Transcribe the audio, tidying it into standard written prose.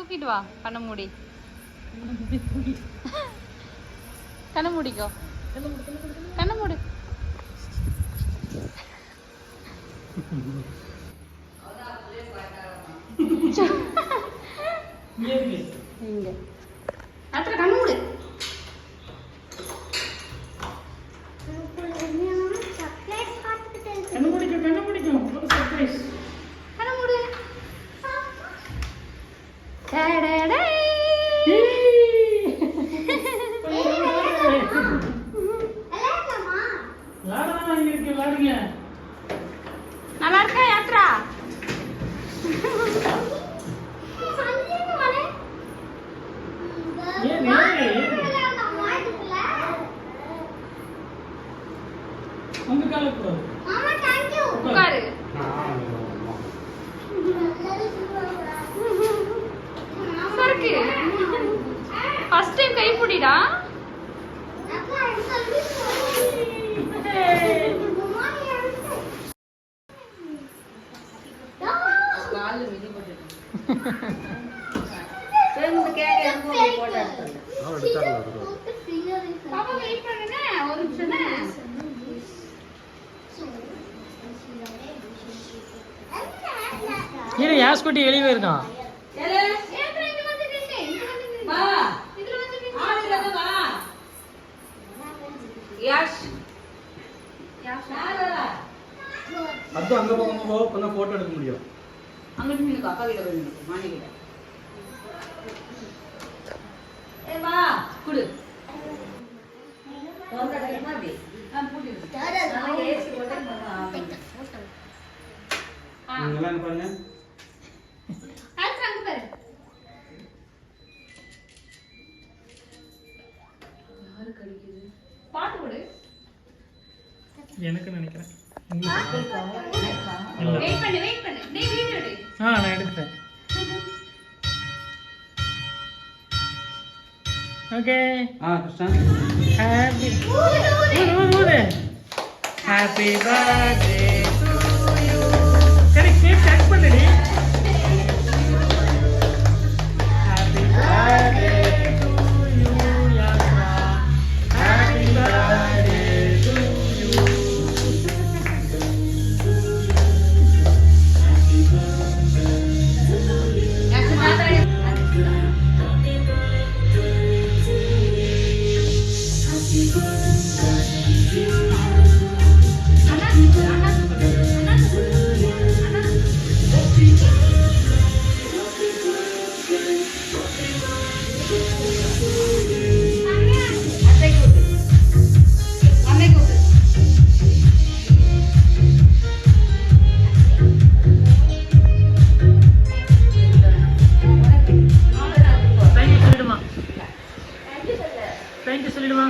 தூக்கிட்டு வா. கண்ண மூடி. கண்ண மூடிக்கோ. கண்ண மூடு. இங்க அത്ര கண்ண மூடு. கண்ண மூடிக்கோ. கண்ண மூடிக்கோ. ஒரு சர்ப்ரைஸ். கண்ண மூடு. டடடே. நல்லா இருக்கா யாத்ரா? உட்காரு. சருக்கு ஃபர்ஸ்ட் டைம் கை பிடிடா. யார் ஸ்கூட்டி வெளியே இருக்கான்? அது அங்க பக்கம் போ, கொஞ்சம் போட்டோ எடுக்க முடியும். அங்கிட்டு நின்னு அக்கா கிட்ட போய் நின்னு மாணி கிட்ட. வா குடு. தோங்க கைமா பே. பூட்டி விடு. நான் ஏசி போட்டே நல்லா பாருங்க. அங்க பாரு. யாரு கடிக்குது? பாட்டு போடு. எனக்கு நினைக்கிறேன். வெயிட் பண்ணு. நீ வீடியோ எடு. நான் எடுத்தேன். Okay. Krishna. Happy happy birthday to you. சரி கேக் கட் பண்ணுடி. Happy birthday to you Yatra. Happy birthday to you. Thank you சொல்லிடுமா.